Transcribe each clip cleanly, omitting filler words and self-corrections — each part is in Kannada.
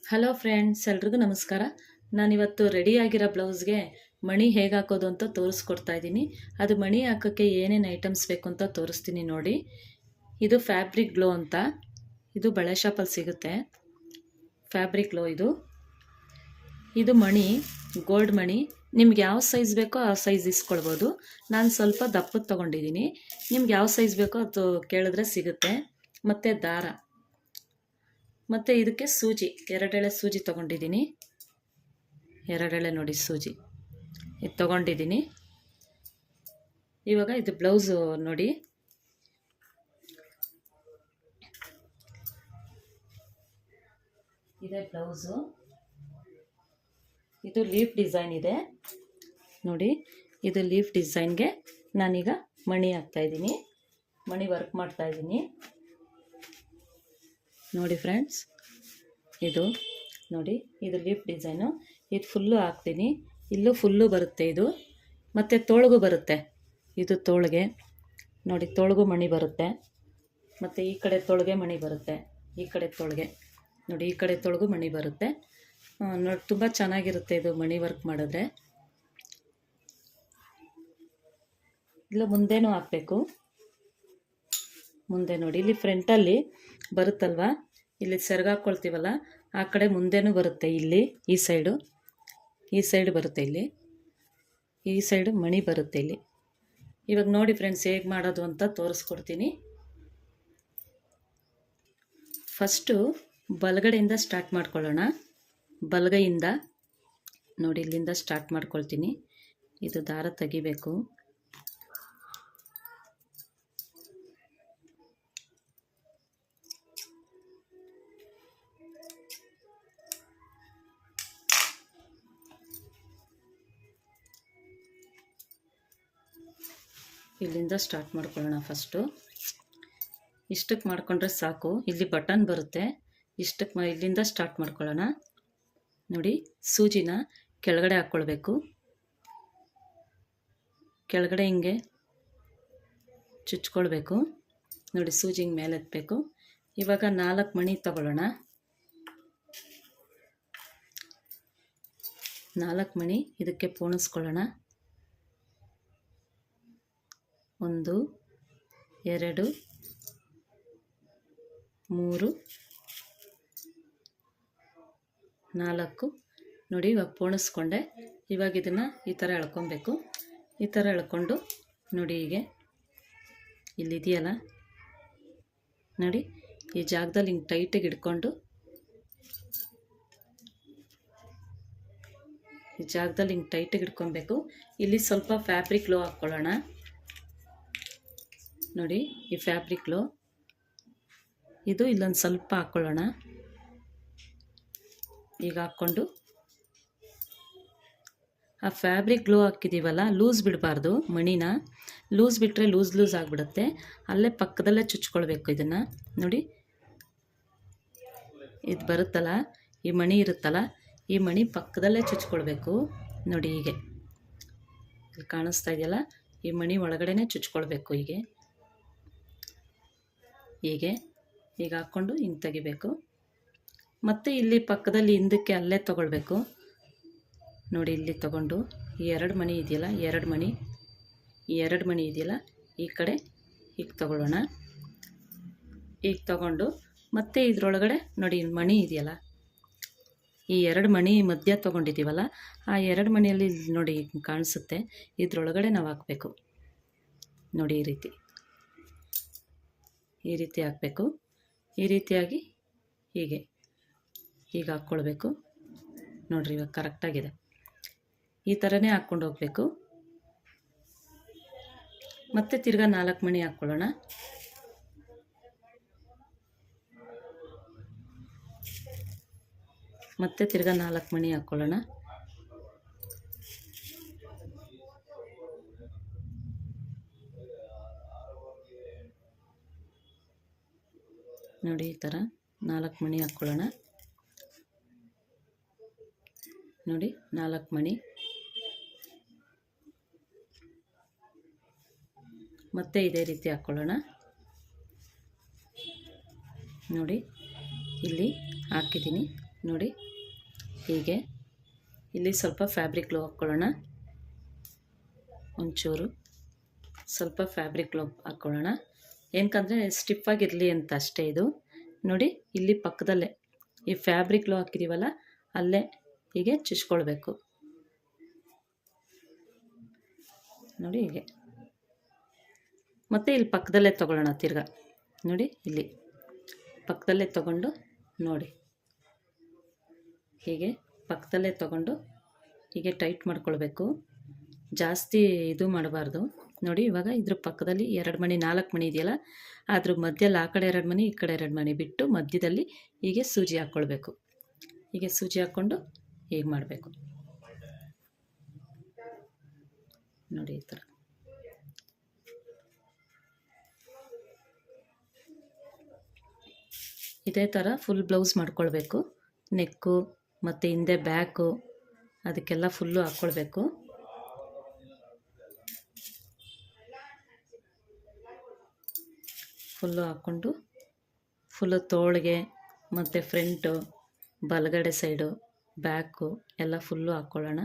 ಹಲೋ ಫ್ರೆಂಡ್ಸ್, ಎಲ್ರಿಗೂ ನಮಸ್ಕಾರ. ನಾನಿವತ್ತು ರೆಡಿಯಾಗಿರೋ ಬ್ಲೌಸ್ಗೆ ಮಣಿ ಹೇಗೆ ಹಾಕೋದು ಅಂತ ತೋರಿಸ್ಕೊಡ್ತಾ ಇದ್ದೀನಿ. ಅದು ಮಣಿ ಹಾಕೋಕ್ಕೆ ಏನೇನು ಐಟಮ್ಸ್ ಬೇಕು ಅಂತ ತೋರಿಸ್ತೀನಿ ನೋಡಿ. ಇದು ಫ್ಯಾಬ್ರಿಕ್ ಗ್ಲೋ ಅಂತ, ಇದು ಬಳೆ ಶಾಪಲ್ಲಿ ಸಿಗುತ್ತೆ. ಫ್ಯಾಬ್ರಿಕ್ ಗ್ಲೋ ಇದು ಮಣಿ, ಗೋಲ್ಡ್ ಮಣಿ. ನಿಮ್ಗೆ ಯಾವ ಸೈಜ್ ಬೇಕೋ ಆ ಸೈಜ್ ಇಸ್ಕೊಳ್ಬೋದು. ನಾನು ಸ್ವಲ್ಪ ದಪ್ಪದ ತೊಗೊಂಡಿದ್ದೀನಿ. ನಿಮ್ಗೆ ಯಾವ ಸೈಜ್ ಬೇಕೋ ಅದು ಕೇಳಿದ್ರೆ ಸಿಗುತ್ತೆ. ಮತ್ತು ದಾರ, ಮತ್ತು ಇದಕ್ಕೆ ಸೂಜಿ, 2 ಎಳೆ ಸೂಜಿ ತೊಗೊಂಡಿದ್ದೀನಿ. 2 ಎಳೆ ನೋಡಿ ಸೂಜಿ ಇದು ತೊಗೊಂಡಿದ್ದೀನಿ. ಇವಾಗ ಇದು ಬ್ಲೌಸು ನೋಡಿ. ಇದೇ ಬ್ಲೌಸು. ಇದು ಲೀಫ್ ಡಿಸೈನ್ ಇದೆ ನೋಡಿ. ಇದು ಲೀಫ್ ಡಿಸೈನ್ಗೆ ನಾನೀಗ ಮಣಿ ಹಾಕ್ತಾಯಿದ್ದೀನಿ, ಮಣಿ ವರ್ಕ್ ಮಾಡ್ತಾಯಿದ್ದೀನಿ ನೋಡಿ ಫ್ರೆಂಡ್ಸ್. ಇದು ನೋಡಿ, ಇದು ಲೀಫ್ ಡಿಸೈನು. ಇದು ಫುಲ್ಲು ಹಾಕ್ತೀನಿ. ಇಲ್ಲೂ ಫುಲ್ಲು ಬರುತ್ತೆ ಇದು, ಮತ್ತು ತೋಳಿಗೂ ಬರುತ್ತೆ. ಇದು ತೋಳಿಗೆ ನೋಡಿ, ತೋಳಿಗೂ ಮಣಿ ಬರುತ್ತೆ. ಮತ್ತು ಈ ಕಡೆ ತೋಳಿಗೆ ಮಣಿ ಬರುತ್ತೆ. ಈ ಕಡೆ ತೋಳಿಗೆ ನೋಡಿ, ಈ ಕಡೆ ತೋಳಿಗೂ ಮಣಿ ಬರುತ್ತೆ ನೋಡಿ. ತುಂಬ ಚೆನ್ನಾಗಿರುತ್ತೆ ಇದು ಮಣಿ ವರ್ಕ್ ಮಾಡಿದ್ರೆ. ಇಲ್ಲ ಮುಂದೆನೂ ಹಾಕಬೇಕು. ಮುಂದೆ ನೋಡಿ, ಇಲ್ಲಿ ಫ್ರಂಟಲ್ಲಿ ಬರುತ್ತಲ್ವ, ಇಲ್ಲಿ ಸೆರಗಾಕ್ಕೊಳ್ತೀವಲ್ಲ, ಆ ಕಡೆ ಮುಂದೆನೂ ಬರುತ್ತೆ. ಇಲ್ಲಿ ಈ ಸೈಡು ಬರುತ್ತೆ. ಇಲ್ಲಿ ಈ ಸೈಡು ಮಣಿ ಬರುತ್ತೆ ಇಲ್ಲಿ. ಇವಾಗ ನೋಡಿ ಫ್ರೆಂಡ್ಸ್, ಹೇಗೆ ಮಾಡೋದು ಅಂತ ತೋರಿಸ್ಕೊಡ್ತೀನಿ. ಫಸ್ಟು ಬಲಗಡೆಯಿಂದ ಸ್ಟಾರ್ಟ್ ಮಾಡ್ಕೊಳ್ಳೋಣ. ಬಲಗೈಯಿಂದ ನೋಡಿ, ಇಲ್ಲಿಂದ ಸ್ಟಾರ್ಟ್ ಮಾಡ್ಕೊಳ್ತೀನಿ. ಇದು ದಾರ ತೆಗಿಬೇಕು. ಇಲ್ಲಿಂದ ಸ್ಟಾರ್ಟ್ ಮಾಡ್ಕೊಳ್ಳೋಣ. ಫಸ್ಟು ಇಷ್ಟಕ್ಕೆ ಮಾಡಿಕೊಂಡ್ರೆ ಸಾಕು. ಇಲ್ಲಿ ಬಟನ್ ಬರುತ್ತೆ. ಇಲ್ಲಿಂದ ಸ್ಟಾರ್ಟ್ ಮಾಡ್ಕೊಳ್ಳೋಣ ನೋಡಿ. ಸೂಜಿನ ಕೆಳಗಡೆ ಹಾಕ್ಕೊಳ್ಬೇಕು. ಕೆಳಗಡೆ ಹಿಂಗೆ ಚುಚ್ಕೊಳ್ಬೇಕು ನೋಡಿ. ಸೂಜಿ ಹಿಂಗೆ ಮೇಲೆ ಎತ್ತಬೇಕು. ಇವಾಗ 4 ಮಣಿ ತಗೊಳ್ಳೋಣ. 4 ಮಣಿ ಇದಕ್ಕೆ ಪೋಣಿಸ್ಕೊಳ್ಳೋಣ. 1 2 3 4 ನೋಡಿ. ಇವಾಗ ಪೋಣಿಸ್ಕೊಂಡೆ. ಇವಾಗ ಇದನ್ನು ಈ ಥರ ಎಳ್ಕೊಬೇಕು. ಈ ಥರ ಎಳ್ಕೊಂಡು ನೋಡಿ, ಹೀಗೆ ಇಲ್ಲಿದೆಯಲ್ಲ ನೋಡಿ, ಈ ಜಾಗದಲ್ಲಿ ಹಿಂಗೆ ಟೈಟಿಗೆ ಹಿಡ್ಕೊಂಡು, ಈ ಜಾಗದಲ್ಲಿ ಹಿಂಗೆ ಟೈಟಿಗೆ ಹಿಡ್ಕೊಬೇಕು. ಇಲ್ಲಿ ಸ್ವಲ್ಪ ಫ್ಯಾಬ್ರಿಕ್ ಗ್ಲೋ ಹಾಕ್ಕೊಳ್ಳೋಣ ನೋಡಿ. ಈ ಫ್ಯಾಬ್ರಿಕ್ ಗ್ಲೋ ಇದು ಇಲ್ಲೊಂದು ಸ್ವಲ್ಪ ಹಾಕ್ಕೊಳ್ಳೋಣ. ಈಗ ಹಾಕ್ಕೊಂಡು ಆ ಫ್ಯಾಬ್ರಿಕ್ ಗ್ಲೋ ಹಾಕಿದ್ದೀವಲ್ಲ, ಲೂಸ್ ಬಿಡಬಾರ್ದು. ಮಣಿನ ಲೂಸ್ ಬಿಟ್ಟರೆ ಲೂಸ್ ಆಗಿಬಿಡುತ್ತೆ. ಅಲ್ಲೇ ಪಕ್ಕದಲ್ಲೇ ಚುಚ್ಕೊಳ್ಬೇಕು ಇದನ್ನು ನೋಡಿ. ಇದು ಬರುತ್ತಲ್ಲ, ಈ ಮಣಿ ಇರುತ್ತಲ್ಲ, ಈ ಮಣಿ ಪಕ್ಕದಲ್ಲೇ ಚುಚ್ಕೊಳ್ಬೇಕು ನೋಡಿ. ಹೀಗೆ ಇಲ್ಲಿ ಕಾಣಿಸ್ತಾ ಇದೆಯಲ್ಲ, ಈ ಮಣಿ ಒಳಗಡೆನೇ ಚುಚ್ಕೊಳ್ಬೇಕು. ಹೀಗೆ ಈಗ ಹಾಕ್ಕೊಂಡು ಹಿಂಗೆ ತೆಗಿಬೇಕು. ಮತ್ತು ಇಲ್ಲಿ ಪಕ್ಕದಲ್ಲಿ ಹಿಂದಕ್ಕೆ ಅಲ್ಲೇ ತೊಗೊಳ್ಬೇಕು ನೋಡಿ. ಇಲ್ಲಿ ತೊಗೊಂಡು ಈ 2 ಮಣಿ ಇದೆಯಲ್ಲ, 2 ಮಣಿ, ಈ 2 ಮಣಿ ಇದೆಯಲ್ಲ, ಈ ಕಡೆ ಈಗ ತೊಗೊಳ್ಳೋಣ. ಈಗ ತೊಗೊಂಡು ಮತ್ತೆ ಇದರೊಳಗಡೆ ನೋಡಿ, ಮಣಿ ಇದೆಯಲ್ಲ, ಈ 2 ಮಣಿ ಮಧ್ಯ ತೊಗೊಂಡಿದ್ದೀವಲ್ಲ, ಆ 2 ಮಣಿಯಲ್ಲಿ ನೋಡಿ ಕಾಣಿಸುತ್ತೆ. ಇದರೊಳಗಡೆ ನಾವು ಹಾಕಬೇಕು ನೋಡಿ. ಈ ರೀತಿ ಹಾಕಬೇಕು. ಈ ರೀತಿಯಾಗಿ ಹೀಗೆ ಹಾಕ್ಕೊಳ್ಬೇಕು ನೋಡಿರಿ. ಇವಾಗ ಕರೆಕ್ಟಾಗಿದೆ. ಈ ಥರನೇ ಹಾಕ್ಕೊಂಡು ಹೋಗಬೇಕು. ಮತ್ತೆ ತಿರ್ಗಾ 4 ಮಣಿ ಹಾಕ್ಕೊಳ್ಳೋಣ. ಮತ್ತೆ ತಿರ್ಗಾ 4 ಮಣಿ ಹಾಕ್ಕೊಳ್ಳೋಣ. ನೋಡಿ, ಈ ಥರ 4 ಮಣಿ ಹಾಕ್ಕೊಳ್ಳೋಣ ನೋಡಿ. 4 ಮಣಿ ಮತ್ತೆ ಇದೇ ರೀತಿ ಹಾಕ್ಕೊಳ್ಳೋಣ ನೋಡಿ. ಇಲ್ಲಿ ಹಾಕಿದ್ದೀನಿ. ನೋಡಿ ಹೀಗೆ. ಇಲ್ಲಿ ಸ್ವಲ್ಪ ಫ್ಯಾಬ್ರಿಕ್ ಗ್ಲೂ ಹಾಕ್ಕೊಳ್ಳೋಣ, ಒಂಚೂರು ಸ್ವಲ್ಪ ಫ್ಯಾಬ್ರಿಕ್ ಗ್ಲೂ ಹಾಕ್ಕೊಳ್ಳೋಣ, ಏನಕ್ಕಂದರೆ ಸ್ಟಿಫಾಗಿರಲಿ ಅಂತ ಅಷ್ಟೇ. ಇದು ನೋಡಿ, ಇಲ್ಲಿ ಪಕ್ಕದಲ್ಲೇ ಈ ಫ್ಯಾಬ್ರಿಕ್ ಗ್ಲೂ ಹಾಕಿದ್ದೀವಲ್ಲ, ಅಲ್ಲೇ ಹೀಗೆ ಚುಚ್ಕೊಳ್ಬೇಕು ನೋಡಿ ಹೀಗೆ. ಮತ್ತು ಇಲ್ಲಿ ಪಕ್ಕದಲ್ಲೇ ತೊಗೊಳ್ಳೋಣ ತಿರ್ಗಾ, ನೋಡಿ ಇಲ್ಲಿ ಪಕ್ಕದಲ್ಲೇ ತೊಗೊಂಡು ನೋಡಿ ಹೀಗೆ ಪಕ್ಕದಲ್ಲೇ ತೊಗೊಂಡು ಹೀಗೆ ಟೈಟ್ ಮಾಡ್ಕೊಳ್ಬೇಕು, ಜಾಸ್ತಿ ಇದು ಮಾಡಬಾರ್ದು. ನೋಡಿ ಇವಾಗ ಇದ್ರ ಪಕ್ಕದಲ್ಲಿ 2 ಮಣಿ 4 ಮಣಿ ಇದೆಯಲ್ಲ, ಅದ್ರ ಮಧ್ಯದಲ್ಲಿ ಆ ಕಡೆ 2 ಮಣಿ ಈ ಕಡೆ 2 ಮಣಿ ಬಿಟ್ಟು ಮಧ್ಯದಲ್ಲಿ ಹೀಗೆ ಸೂಜಿ ಹಾಕ್ಕೊಳ್ಬೇಕು. ಹೀಗೆ ಸೂಜಿ ಹಾಕ್ಕೊಂಡು ಹೀಗೆ ಮಾಡಬೇಕು ನೋಡಿ ಈ ಥರ. ಇದೇ ಥರ ಫುಲ್ ಬ್ಲೌಸ್ ಮಾಡ್ಕೊಳ್ಬೇಕು. ನೆಕ್ಕು ಮತ್ತು ಹಿಂದೆ ಬ್ಯಾಕು ಅದಕ್ಕೆಲ್ಲ ಫುಲ್ಲು ಹಾಕ್ಕೊಳ್ಬೇಕು. ಫುಲ್ಲು ಹಾಕ್ಕೊಂಡು ಫುಲ್ಲು ತೋಳಿಗೆ ಮತ್ತು ಫ್ರಂಟು ಬಲಗಡೆ ಸೈಡು ಬ್ಯಾಕು ಎಲ್ಲ ಫುಲ್ಲು ಹಾಕ್ಕೊಳ್ಳೋಣ.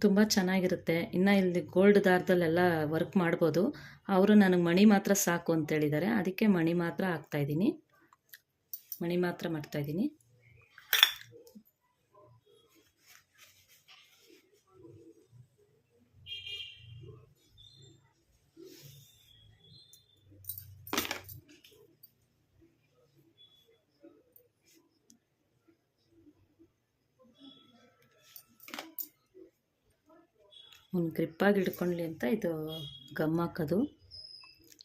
ತುಂಬ ಚೆನ್ನಾಗಿರುತ್ತೆ. ಇನ್ನು ಇಲ್ಲಿ ಗೋಲ್ಡ್ ದಾರದಲ್ಲೆಲ್ಲ ವರ್ಕ್ ಮಾಡ್ಬೋದು. ಅವರು ನನಗೆ ಮಣಿ ಮಾತ್ರ ಸಾಕು ಅಂತೇಳಿದ್ದಾರೆ, ಅದಕ್ಕೆ ಮಣಿ ಮಾತ್ರ ಹಾಕ್ತಾಯಿದ್ದೀನಿ, ಮಣಿ ಮಾತ್ರ ಮಾಡ್ತಾಯಿದ್ದೀನಿ. ಒಂದು ಗ್ರಿಪ್ಪಾಗಿ ಹಿಡ್ಕೊಳ್ಳಿ ಅಂತ ಇದು ಗಮ್ ಹಾಕೋದು,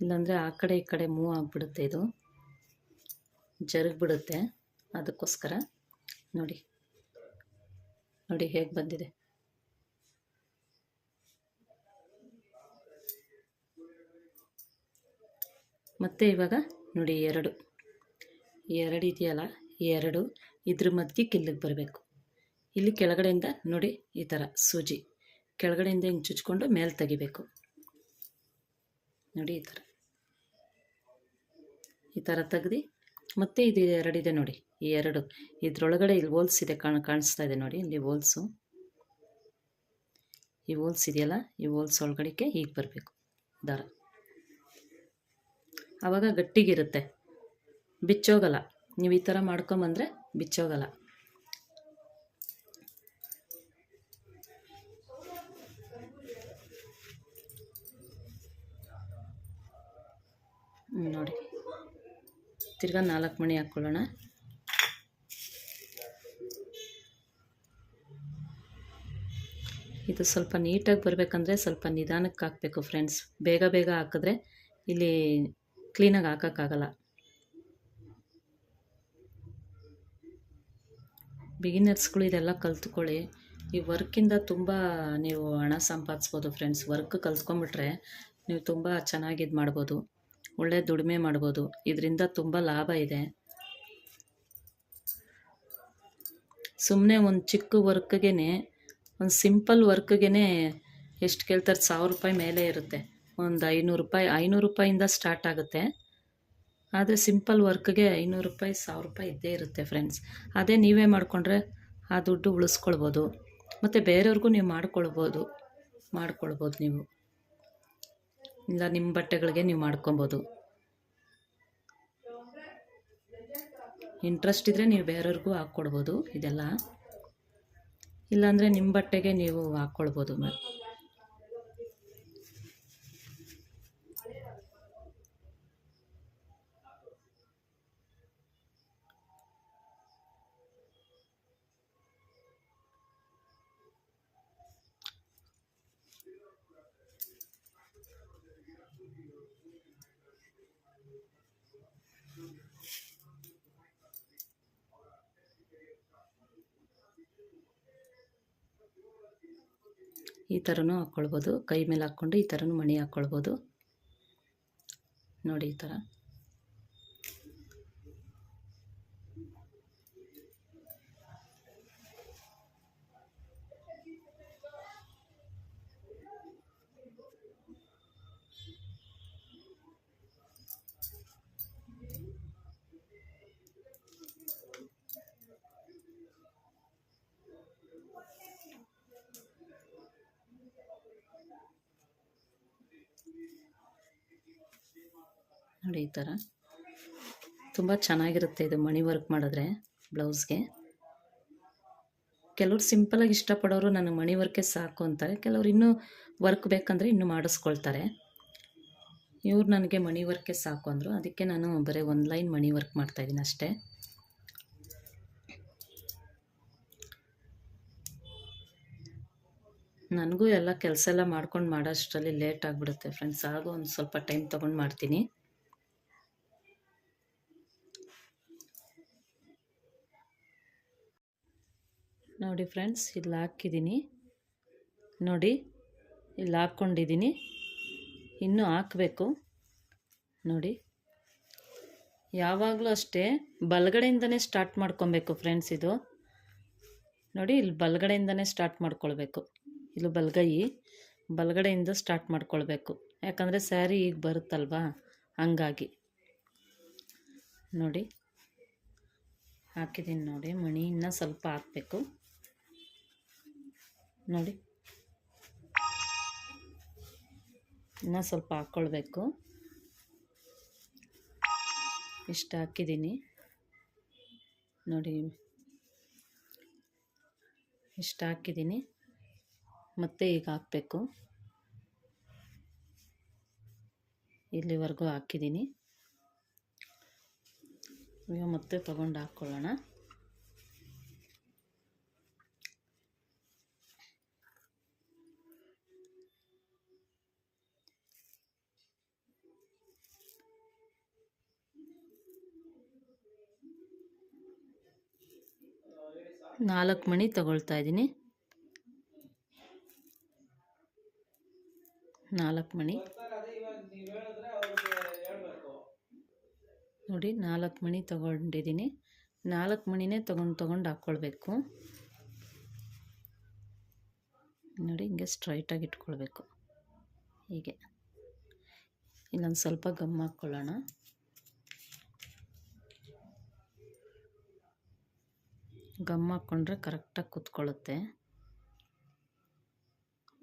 ಇಲ್ಲಾಂದರೆ ಆ ಕಡೆ ಈ ಕಡೆ ಮೂವ್ ಆಗಿಬಿಡುತ್ತೆ, ಇದು ಜರುಗಿಬಿಡುತ್ತೆ. ಅದಕ್ಕೋಸ್ಕರ ನೋಡಿ ನೋಡಿ ಹೇಗೆ ಬಂದಿದೆ. ಮತ್ತು ಇವಾಗ ನೋಡಿ ಎರಡು ಇದೆಯಲ್ಲ, ಈ ಎರಡು ಇದ್ರ ಮಧ್ಯಕ್ಕೆ ಇಲ್ಲಿಗೆ ಬರಬೇಕು. ಇಲ್ಲಿ ಕೆಳಗಡೆಯಿಂದ ನೋಡಿ ಈ ಥರ ಸೂಜಿ ಕೆಳಗಡೆಯಿಂದ ಹಿಂಗೆ ಚುಚ್ಕೊಂಡು ಮೇಲೆ ತೆಗಿಬೇಕು ನೋಡಿ ಈ ಥರ ತೆಗ್ದು. ಮತ್ತು ಇದು ಎರಡಿದೆ ನೋಡಿ, ಈ ಎರಡು ಇದ್ರೊಳಗಡೆ ಇಲ್ಲಿ ಹೋಲ್ಸ್ ಇದೆ, ಕಾಣಿಸ್ತಾ ಇದೆ ನೋಡಿ, ಇಲ್ಲಿ ಹೋಲ್ಸು, ಈ ಹೋಲ್ಸ್ ಇದೆಯಲ್ಲ, ಈ ಹೋಲ್ಸ್ ಒಳಗಡೆಗೆ ಹೀಗೆ ಬರಬೇಕು ದಾರ. ಆವಾಗ ಗಟ್ಟಿಗಿರುತ್ತೆ, ಬಿಚ್ಚೋಗಲ್ಲ. ನೀವು ಈ ಥರ ಮಾಡ್ಕೊಂಬಂದರೆ ಬಿಚ್ಚೋಗಲ್ಲ. ನೋಡಿ ತಿರ್ಗಾ 4 ಮಣಿ ಹಾಕ್ಕೊಳ್ಳೋಣ. ಇದು ಸ್ವಲ್ಪ ನೀಟಾಗಿ ಬರಬೇಕಂದ್ರೆ ಸ್ವಲ್ಪ ನಿಧಾನಕ್ಕೆ ಹಾಕಬೇಕು ಫ್ರೆಂಡ್ಸ್. ಬೇಗ ಬೇಗ ಹಾಕಿದ್ರೆ ಇಲ್ಲಿ ಕ್ಲೀನಾಗಿ ಹಾಕೋಕ್ಕಾಗಲ್ಲ. ಬಿಗಿನರ್ಸ್ಗಳು ಇದೆಲ್ಲ ಕಲ್ತ್ಕೊಳ್ಳಿ. ಈ ವರ್ಕಿಂದ ತುಂಬ ನೀವು ಹಣ ಸಂಪಾದಿಸ್ಬೋದು ಫ್ರೆಂಡ್ಸ್. ವರ್ಕ್ ಕಲ್ತ್ಕೊಂಡ್ಬಿಟ್ರೆ ನೀವು ತುಂಬ ಚೆನ್ನಾಗಿ ಇದು ಮಾಡ್ಬೋದು, ಒಳ್ಳೆ ದುಡಿಮೆ ಮಾಡ್ಬೋದು. ಇದರಿಂದ ತುಂಬ ಲಾಭ ಇದೆ. ಸುಮ್ಮನೆ ಒಂದು ಚಿಕ್ಕ ವರ್ಕ್ಗೆ, ಒಂದು ಸಿಂಪಲ್ ವರ್ಕ್ಗೆ ಎಷ್ಟು ಕೇಳ್ತಾರೆ, 1000 ರೂಪಾಯಿ ಮೇಲೆ ಇರುತ್ತೆ. ಒಂದು 500 ರೂಪಾಯಿಂದ ಸ್ಟಾರ್ಟ್ ಆಗುತ್ತೆ. ಆದರೆ ಸಿಂಪಲ್ ವರ್ಕ್ಗೆ 500 ರೂಪಾಯಿ 1000 ರೂಪಾಯಿ ಇದ್ದೇ ಇರುತ್ತೆ ಫ್ರೆಂಡ್ಸ್. ಅದೇ ನೀವೇ ಮಾಡಿಕೊಂಡ್ರೆ ಆ ದುಡ್ಡು ಉಳಿಸ್ಕೊಳ್ಬೋದು, ಮತ್ತು ಬೇರೆಯವ್ರಿಗೂ ನೀವು ಮಾಡ್ಕೊಳ್ಬೋದು ನೀವು, ಇಲ್ಲ ನಿಮ್ಮ ಬಟ್ಟೆಗಳಿಗೆ ನೀವು ಮಾಡ್ಕೊಬೋದು. ಇಂಟ್ರೆಸ್ಟ್ ಇದ್ದರೆ ನೀವು ಬೇರೆಯವ್ರಿಗೂ ಹಾಕ್ಕೊಡ್ಬೋದು ಇದೆಲ್ಲ, ಇಲ್ಲಾಂದರೆ ನಿಮ್ಮ ಬಟ್ಟೆಗೆ ನೀವು ಹಾಕ್ಕೊಳ್ಬೋದು. ಈ ಥರನೂ ಹಾಕ್ಕೊಳ್ಬೋದು, ಕೈ ಮೇಲೆ ಹಾಕ್ಕೊಂಡು ಈ ಥರನೂ ಮಣಿ ಹಾಕ್ಕೊಳ್ಬೋದು ನೋಡಿ ಈ ಥರ. ನೋಡಿ ಈ ಥರ ತುಂಬ ಚೆನ್ನಾಗಿರುತ್ತೆ ಇದು ಮಣಿ ವರ್ಕ್ ಮಾಡಿದ್ರೆ ಬ್ಲೌಸ್ಗೆ. ಕೆಲವ್ರು ಸಿಂಪಲಾಗಿ ಇಷ್ಟಪಡೋರು ನನಗೆ ಮಣಿ ವರ್ಕೇ ಸಾಕು ಅಂತಾರೆ, ಕೆಲವ್ರು ಇನ್ನೂ ವರ್ಕ್ ಬೇಕಂದರೆ ಇನ್ನೂ ಮಾಡಿಸ್ಕೊಳ್ತಾರೆ. ಇವ್ರು ನನಗೆ ಮಣಿ ವರ್ಕೇ ಸಾಕು ಅಂದರು, ಅದಕ್ಕೆ ನಾನು ಬರೀ ಒಂದು ಲೈನ್ ಮಣಿ ವರ್ಕ್ ಮಾಡ್ತಾಯಿದ್ದೀನಿ ಅಷ್ಟೇ. ನನಗೂ ಎಲ್ಲ ಕೆಲಸ ಎಲ್ಲ ಮಾಡ್ಕೊಂಡು ಮಾಡೋಷ್ಟರಲ್ಲಿ ಲೇಟ್ ಆಗಿಬಿಡುತ್ತೆ ಫ್ರೆಂಡ್ಸ್, ಆಗೂ ಒಂದು ಸ್ವಲ್ಪ ಟೈಮ್ ತೊಗೊಂಡು ಮಾಡ್ತೀನಿ. ನೋಡಿ ಫ್ರೆಂಡ್ಸ್, ಇಲ್ಲಿ ಹಾಕಿದ್ದೀನಿ ನೋಡಿ, ಇಲ್ಲಿ ಹಾಕ್ಕೊಂಡಿದ್ದೀನಿ, ಇನ್ನೂ ಹಾಕಬೇಕು ನೋಡಿ. ಯಾವಾಗಲೂ ಅಷ್ಟೇ ಬಲಗಡೆಯಿಂದನೇ ಸ್ಟಾರ್ಟ್ ಮಾಡ್ಕೊಬೇಕು ಫ್ರೆಂಡ್ಸ್. ಇದು ನೋಡಿ, ಇಲ್ಲಿ ಬಲಗಡೆಯಿಂದನೇ ಸ್ಟಾರ್ಟ್ ಮಾಡ್ಕೊಳ್ಬೇಕು. ಇಲ್ಲಿ ಬಲಗಡೆಯಿಂದ ಸ್ಟಾರ್ಟ್ ಮಾಡ್ಕೊಳ್ಬೇಕು, ಯಾಕಂದರೆ ಸ್ಯಾರಿ ಈಗ ಬರುತ್ತಲ್ವಾ ಹಂಗಾಗಿ. ನೋಡಿ ಹಾಕಿದ್ದೀನಿ ನೋಡಿ, ಮಣಿ ಇನ್ನೂ ಸ್ವಲ್ಪ ಹಾಕಬೇಕು ನೋಡಿ, ಇನ್ನೂ ಸ್ವಲ್ಪ ಹಾಕ್ಕೊಳ್ಬೇಕು. ಇಷ್ಟು ಹಾಕಿದ್ದೀನಿ ನೋಡಿ, ಇಷ್ಟು ಹಾಕಿದ್ದೀನಿ. ಮತ್ತೆ ಈಗ ಹಾಕಬೇಕು, ಇಲ್ಲಿವರೆಗೂ ಹಾಕಿದ್ದೀನಿ. ಈಗ ಮತ್ತೆ ತಗೊಂಡು ಹಾಕ್ಕೊಳ್ಳೋಣ. ನಾಲ್ಕು ಮಣಿ ತಗೊಳ್ತಾ ಇದ್ದೀನಿ, 4 ಮಣಿ ನೋಡಿ, 4 ಮಣಿ ತಗೊಂಡಿದ್ದೀನಿ. 4 ಮಣಿನೇ ತಗೊಂಡು ಹಾಕ್ಕೊಳ್ಬೇಕು ನೋಡಿ. ಹಿಂಗೆ ಸ್ಟ್ರೈಟಾಗಿ ಇಟ್ಕೊಳ್ಬೇಕು. ಹೀಗೆ ಇಲ್ಲೊಂದು ಸ್ವಲ್ಪ ಗಮ್ ಹಾಕ್ಕೊಳ್ಳೋಣ. ಗಮ್ ಹಾಕ್ಕೊಂಡ್ರೆ ಕರೆಕ್ಟಾಗಿ ಕೂತ್ಕೊಳ್ಳುತ್ತೆ.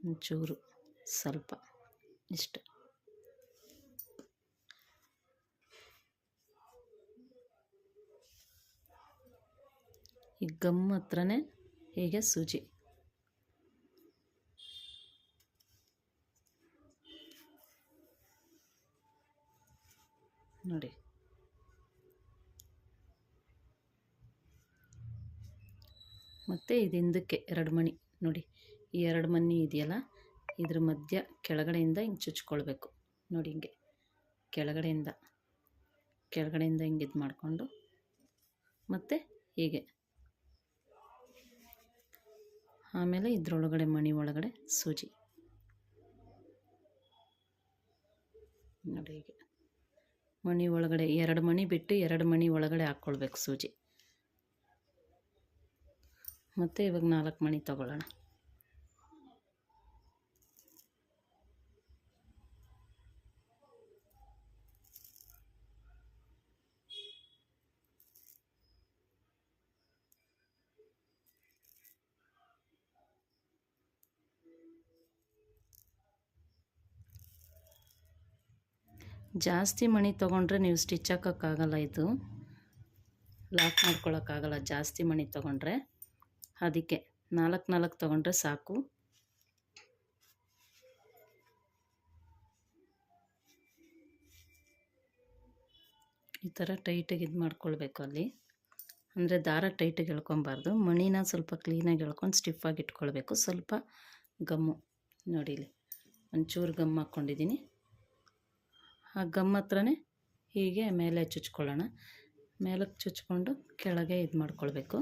ಒಂಚೂರು ಸ್ವಲ್ಪ ಇಷ್ಟು. ಈ ಗಮ್ ಹತ್ರನೇ ಹೀಗೆ ಸೂಜಿ ನೋಡಿ. ಮತ್ತು ಇದು ಹಿಂದಕ್ಕೆ 2 ಮಣಿ ನೋಡಿ, ಈ 2 ಮಣಿ ಇದೆಯಲ್ಲ, ಇದ್ರ ಮಧ್ಯ ಕೆಳಗಡೆಯಿಂದ ಹಿಂಗೆ ಚುಚ್ಕೊಳ್ಬೇಕು ನೋಡಿ. ಹಿಂಗೆ ಕೆಳಗಡೆಯಿಂದ ಹಿಂಗೆ ಇದು ಮಾಡಿಕೊಂಡು ಮತ್ತು ಹೀಗೆ, ಆಮೇಲೆ ಇದ್ರೊಳಗಡೆ ಮಣಿ ಒಳಗಡೆ ಸೂಜಿ ನೋಡಿ. ಹೀಗೆ ಮಣಿ ಒಳಗಡೆ 2 ಮಣಿ ಬಿಟ್ಟು 2 ಮಣಿ ಒಳಗಡೆ ಹಾಕ್ಕೊಳ್ಬೇಕು ಸೂಜಿ. ಮತ್ತು ಇವಾಗ 4 ಮಣಿ ತಗೊಳ್ಳೋಣ. ಜಾಸ್ತಿ ಮಣಿ ತೊಗೊಂಡ್ರೆ ನೀವು ಸ್ಟಿಚ್ ಹಾಕೋಕ್ಕಾಗಲ್ಲ, ಇದು ಲಾಕ್ ಮಾಡ್ಕೊಳ್ಳೋಕ್ಕಾಗಲ್ಲ ಜಾಸ್ತಿ ಮಣಿ ತೊಗೊಂಡ್ರೆ. ಅದಕ್ಕೆ 4 ತೊಗೊಂಡ್ರೆ ಸಾಕು. ಈ ಥರ ಟೈಟಾಗಿ ಇದು ಮಾಡ್ಕೊಳ್ಬೇಕು ಅಲ್ಲಿ, ಅಂದರೆ ದಾರ ಟೈಟಾಗಿ ಎಳ್ಕೊಬಾರ್ದು. ಮಣಿನ ಸ್ವಲ್ಪ ಕ್ಲೀನಾಗಿ ಎಳ್ಕೊಂಡು ಸ್ಟಿಫಾಗಿ ಇಟ್ಕೊಳ್ಬೇಕು. ಸ್ವಲ್ಪ ಗಮ್ಮು ನೋಡಿ, ಇಲ್ಲಿ ಒಂಚೂರು ಗಮ್ ಹಾಕ್ಕೊಂಡಿದ್ದೀನಿ. ಆ ಗಮ್ ಹತ್ರನೇ ಹೀಗೆ ಮೇಲೆ ಚುಚ್ಕೊಳ್ಳೋಣ. ಮೇಲಕ್ಕೆ ಚುಚ್ಕೊಂಡು ಕೆಳಗೆ ಇದು ಮಾಡ್ಕೊಳ್ಬೇಕು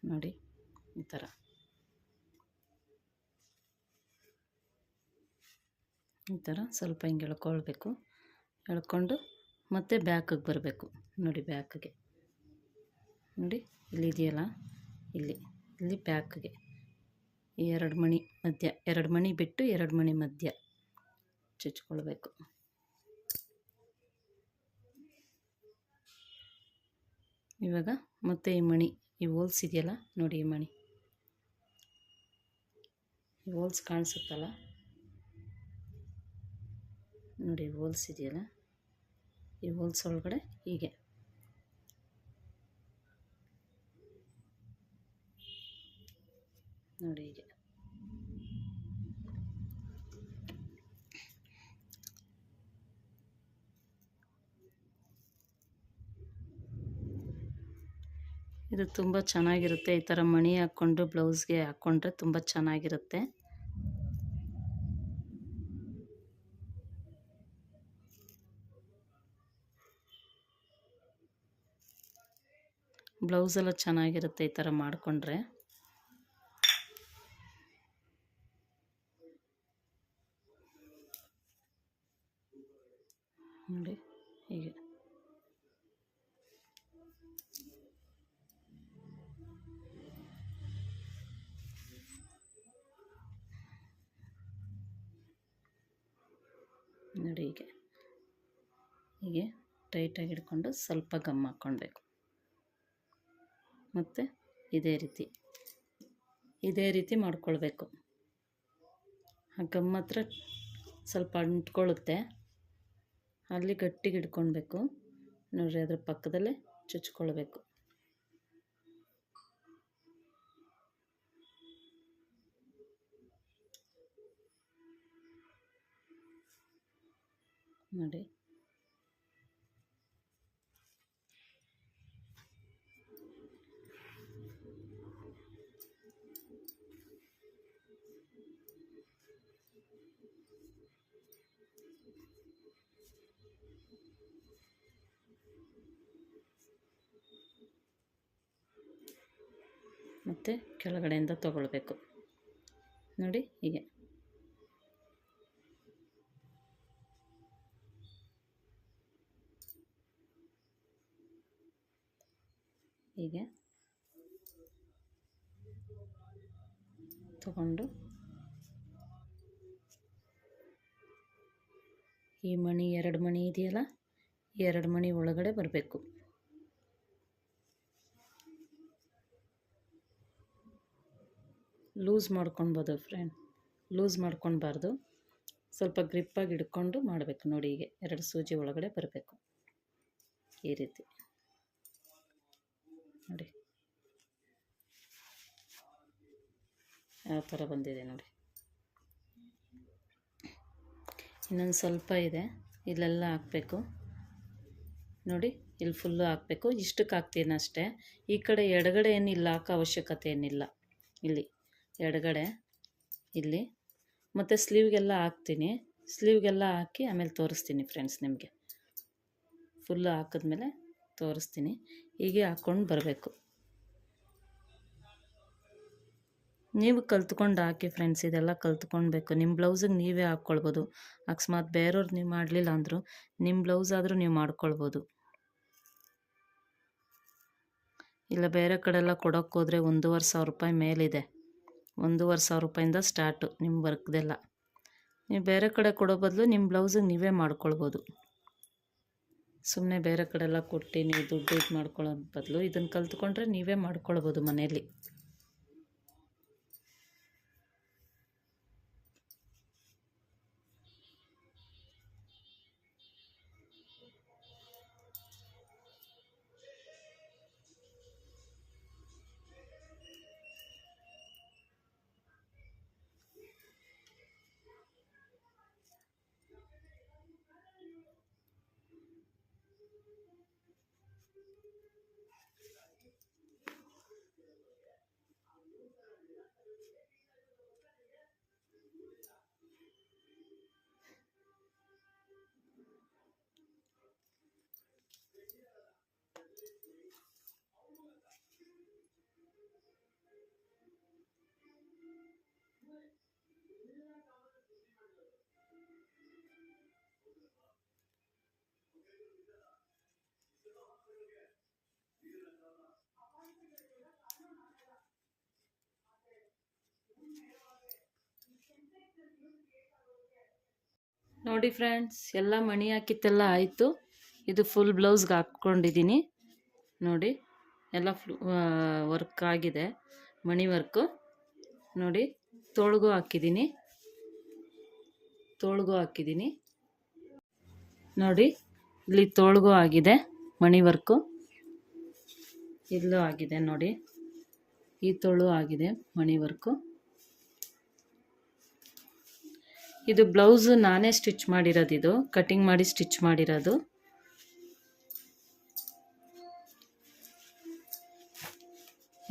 ನೋಡಿ. ಈ ಥರ ಸ್ವಲ್ಪ ಹಿಂಗೆ ಎಳ್ಕೊಳ್ಬೇಕು. ಎಳ್ಕೊಂಡು ಮತ್ತೆ ಬ್ಯಾಕಿಗೆ ಬರಬೇಕು ನೋಡಿ. ಬ್ಯಾಕಿಗೆ ನೋಡಿ, ಇಲ್ಲಿದೆಯಲ್ಲ, ಇಲ್ಲಿ ಬ್ಯಾಕಿಗೆ ಈ 2 ಮಣಿ ಮಧ್ಯ, 2 ಮಣಿ ಬಿಟ್ಟು 2 ಮಣಿ ಮಧ್ಯ ಚುಚ್ಕೊಳ್ಬೇಕು. ಇವಾಗ ಮತ್ತೆ ಈ ಮಣಿ, ಈ ಹೋಲ್ಸ್ ಇದೆಯಲ್ಲ ನೋಡಿ, ಈ ಮಣಿ, ಈ ಹೋಲ್ಸ್ ಕಾಣಿಸುತ್ತಲ್ಲ ನೋಡಿ, ಹೋಲ್ಸ್ ಇದೆಯಲ್ಲ, ಈ ಹೋಲ್ಸ್ ಒಳಗಡೆ ಹೀಗೆ ನೋಡಿ, ಹೀಗೆ ಇದು ತುಂಬ ಚೆನ್ನಾಗಿರುತ್ತೆ. ಈ ಥರ ಮಣಿ ಹಾಕ್ಕೊಂಡು ಬ್ಲೌಸ್ಗೆ ಹಾಕ್ಕೊಂಡ್ರೆ ತುಂಬ ಚೆನ್ನಾಗಿರುತ್ತೆ. ಬ್ಲೌಸೆಲ್ಲ ಚೆನ್ನಾಗಿರುತ್ತೆ ಈ ಥರ ಮಾಡಿಕೊಂಡ್ರೆ. ನೋಡಿ ಹೀಗೆ ನೋಡಿ, ಹೀಗೆ ಟೈಟಾಗಿ ಹಿಡ್ಕೊಂಡು ಸ್ವಲ್ಪ ಗಮ್ ಹಾಕ್ಕೊಳ್ಬೇಕು. ಮತ್ತು ಇದೇ ರೀತಿ ಮಾಡ್ಕೊಳ್ಬೇಕು. ಆ ಗಮ್ ಹತ್ರ ಸ್ವಲ್ಪ ಅಂಟ್ಕೊಳ್ಳುತ್ತೆ, ಅಲ್ಲಿ ಗಟ್ಟಿಗೆ ಹಿಡ್ಕೊಳ್ಬೇಕು. ನೋಡಿರಿ, ಅದ್ರ ಪಕ್ಕದಲ್ಲೇ ಚುಚ್ಕೊಳ್ಬೇಕು. ನೋಡಿ, ಮತ್ತು ಕೆಳಗಡೆಯಿಂದ ತಗೊಳ್ಬೇಕು. ನೋಡಿ, ಹೀಗೆ ತಗೊಂಡು ಈ ಮಣಿ 2 ಮಣಿ ಇದೆಯಲ್ಲ, 2 ಮಣಿ ಒಳಗಡೆ ಬರಬೇಕು. ಲೂಸ್ ಮಾಡ್ಕೊಳ್ಬೋದು ಫ್ರೆಂಡ್, ಲೂಸ್ ಮಾಡ್ಕೊಳ್ಬಾರ್ದು. ಸ್ವಲ್ಪ ಗ್ರಿಪ್ಪಾಗಿ ಹಿಡ್ಕೊಂಡು ಮಾಡಬೇಕು. ನೋಡಿ, ಹೀಗೆ 2 ಸೂಜಿ ಒಳಗಡೆ ಬರಬೇಕು. ಈ ರೀತಿ ನೋಡಿ, ಯಾವ ಥರ ಬಂದಿದೆ ನೋಡಿ. ಇನ್ನೊಂದು ಸ್ವಲ್ಪ ಇದೆ, ಇಲ್ಲೆಲ್ಲ ಹಾಕಬೇಕು. ನೋಡಿ, ಇಲ್ಲಿ ಫುಲ್ಲು ಹಾಕಬೇಕು. ಇಷ್ಟಕ್ಕೆ ಹಾಕ್ತೀನಿ ಅಷ್ಟೇ. ಈ ಕಡೆ ಎಡಗಡೆ ಏನಿಲ್ಲ, ಹಾಕೋ ಅವಶ್ಯಕತೆ ಏನಿಲ್ಲ. ಇಲ್ಲಿ ಎಡಗಡೆ ಇಲ್ಲಿ ಮತ್ತು ಸ್ಲೀವ್ಗೆಲ್ಲ ಹಾಕ್ತೀನಿ. ಸ್ಲೀವ್ಗೆಲ್ಲ ಹಾಕಿ ಆಮೇಲೆ ತೋರಿಸ್ತೀನಿ ಫ್ರೆಂಡ್ಸ್ ನಿಮಗೆ. ಫುಲ್ಲು ಹಾಕಿದ್ಮೇಲೆ ತೋರಿಸ್ತೀನಿ. ಹೀಗೆ ಹಾಕ್ಕೊಂಡು ಬರಬೇಕು. ನೀವು ಕಲ್ತ್ಕೊಂಡು ಹಾಕಿ ಫ್ರೆಂಡ್ಸ್, ಇದೆಲ್ಲ ಕಲ್ತ್ಕೊಳ್ಬೇಕು. ನಿಮ್ಮ ಬ್ಲೌಸಿಗೆ ನೀವೇ ಹಾಕ್ಕೊಳ್ಬೋದು. ಅಕಸ್ಮಾತ್ ಬೇರೆಯವ್ರು ನೀವು ಮಾಡಲಿಲ್ಲ ಅಂದರೂ ನಿಮ್ಮ ಬ್ಲೌಸ್ ಆದರೂ ನೀವು ಮಾಡ್ಕೊಳ್ಬೋದು. ಇಲ್ಲ ಬೇರೆ ಕಡೆ ಎಲ್ಲ ಕೊಡೋಕ್ಕೆ ಹೋದರೆ 1,500 ರೂಪಾಯಿ ಮೇಲಿದೆ. 1,500 ರೂಪಾಯಿಂದ ಸ್ಟಾರ್ಟು ನಿಮ್ಮ ವರ್ಕ್ದೆಲ್ಲ. ನೀವು ಬೇರೆ ಕಡೆ ಕೊಡೋ ಬದಲು ನಿಮ್ಮ ಬ್ಲೌಸಿಗೆ ನೀವೇ ಮಾಡ್ಕೊಳ್ಬೋದು. ಸುಮ್ಮನೆ ಬೇರೆ ಕಡೆ ಎಲ್ಲ ಕೊಟ್ಟು ನೀವು ದುಡ್ಡು ಇದು ಮಾಡ್ಕೊಳ್ಳೋ ಬದಲು ಇದನ್ನು ಕಲ್ತ್ಕೊಂಡ್ರೆ ನೀವೇ ಮಾಡ್ಕೊಳ್ಬೋದು ಮನೇಲಿ. ನೋಡಿ ಫ್ರೆಂಡ್ಸ್, ಎಲ್ಲ ಮಣಿ ಹಾಕಿತ್ತೆಲ್ಲ ಆಯಿತು. ಇದು ಫುಲ್ ಬ್ಲೌಸ್ಗೆ ಹಾಕ್ಕೊಂಡಿದ್ದೀನಿ. ನೋಡಿ, ಎಲ್ಲ ವರ್ಕ್ ಆಗಿದೆ, ಮಣಿ ವರ್ಕು. ನೋಡಿ, ತೋಳ್ಗೂ ಹಾಕಿದ್ದೀನಿ. ನೋಡಿ, ಇಲ್ಲಿ ತೋಳ್ಗೂ ಆಗಿದೆ ಮಣಿ ವರ್ಕು, ಇಲ್ಲೂ ಆಗಿದೆ ನೋಡಿ, ಈ ತೋಳು ಆಗಿದೆ ಮಣಿ ವರ್ಕು. ಇದು ಬ್ಲೌಸ್ ನಾನೇ ಸ್ಟಿಚ್ ಮಾಡಿರೋದು, ಇದು ಕಟಿಂಗ್ ಮಾಡಿ ಸ್ಟಿಚ್ ಮಾಡಿರೋದು.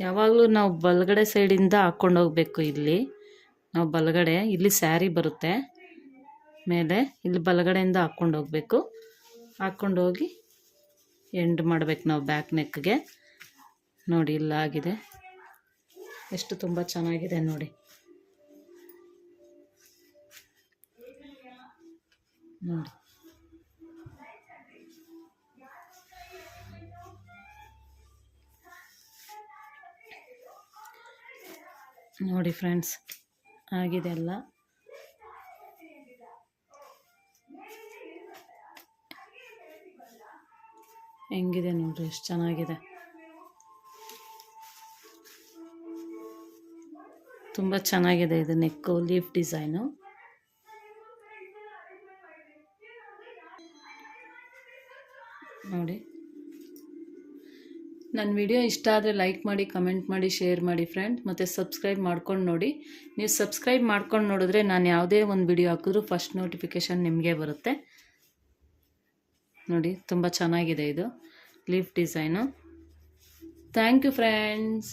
ಯಾವಾಗಲೂ ನಾವು ಬಲಗಡೆ ಸೈಡಿಂದ ಹಾಕ್ಕೊಂಡು ಹೋಗಬೇಕು. ಇಲ್ಲಿ ನಾವು ಬಲಗಡೆ, ಇಲ್ಲಿ ಸ್ಯಾರಿ ಬರುತ್ತೆ ಮೇಲೆ, ಇಲ್ಲಿ ಬಲಗಡೆಯಿಂದ ಹಾಕ್ಕೊಂಡು ಹೋಗಬೇಕು. ಹಾಕ್ಕೊಂಡು ಹೋಗಿ ಎಂಡ್ ಮಾಡಬೇಕು ನಾವು ಬ್ಯಾಕ್ ನೆಕ್ಗೆ. ನೋಡಿ ಇಲ್ಲಾಗಿದೆ, ಎಷ್ಟು ತುಂಬ ಚೆನ್ನಾಗಿದೆ ನೋಡಿ. ನೋಡಿ ನೋಡಿ ಫ್ರೆಂಡ್ಸ್, ಆಗಿದೆ ಎಲ್ಲ. ಹೆಂಗಿದೆ ನೋಡ್ರಿ, ಎಷ್ಟು ಚೆನ್ನಾಗಿದೆ, ತುಂಬ ಚೆನ್ನಾಗಿದೆ. ಇದು ನೆಕ್ಕು ಲೀಫ್ ಡಿಸೈನು. ನೋಡಿ, ನನ್ನ ವಿಡಿಯೋ ಇಷ್ಟ ಆದರೆ ಲೈಕ್ ಮಾಡಿ, ಕಮೆಂಟ್ ಮಾಡಿ, ಶೇರ್ ಮಾಡಿ ಫ್ರೆಂಡ್, ಮತ್ತು ಸಬ್ಸ್ಕ್ರೈಬ್ ಮಾಡ್ಕೊಂಡು ನೋಡಿ. ನೀವು ಸಬ್ಸ್ಕ್ರೈಬ್ ಮಾಡ್ಕೊಂಡು ನೋಡಿದ್ರೆ ನಾನು ಯಾವುದೇ ಒಂದು ವಿಡಿಯೋ ಹಾಕಿದ್ರೂ ಫಸ್ಟ್ ನೋಟಿಫಿಕೇಷನ್ ನಿಮಗೆ ಬರುತ್ತೆ. ನೋಡಿ ತುಂಬ ಚೆನ್ನಾಗಿದೆ ಇದು leaf design. Thank you friends.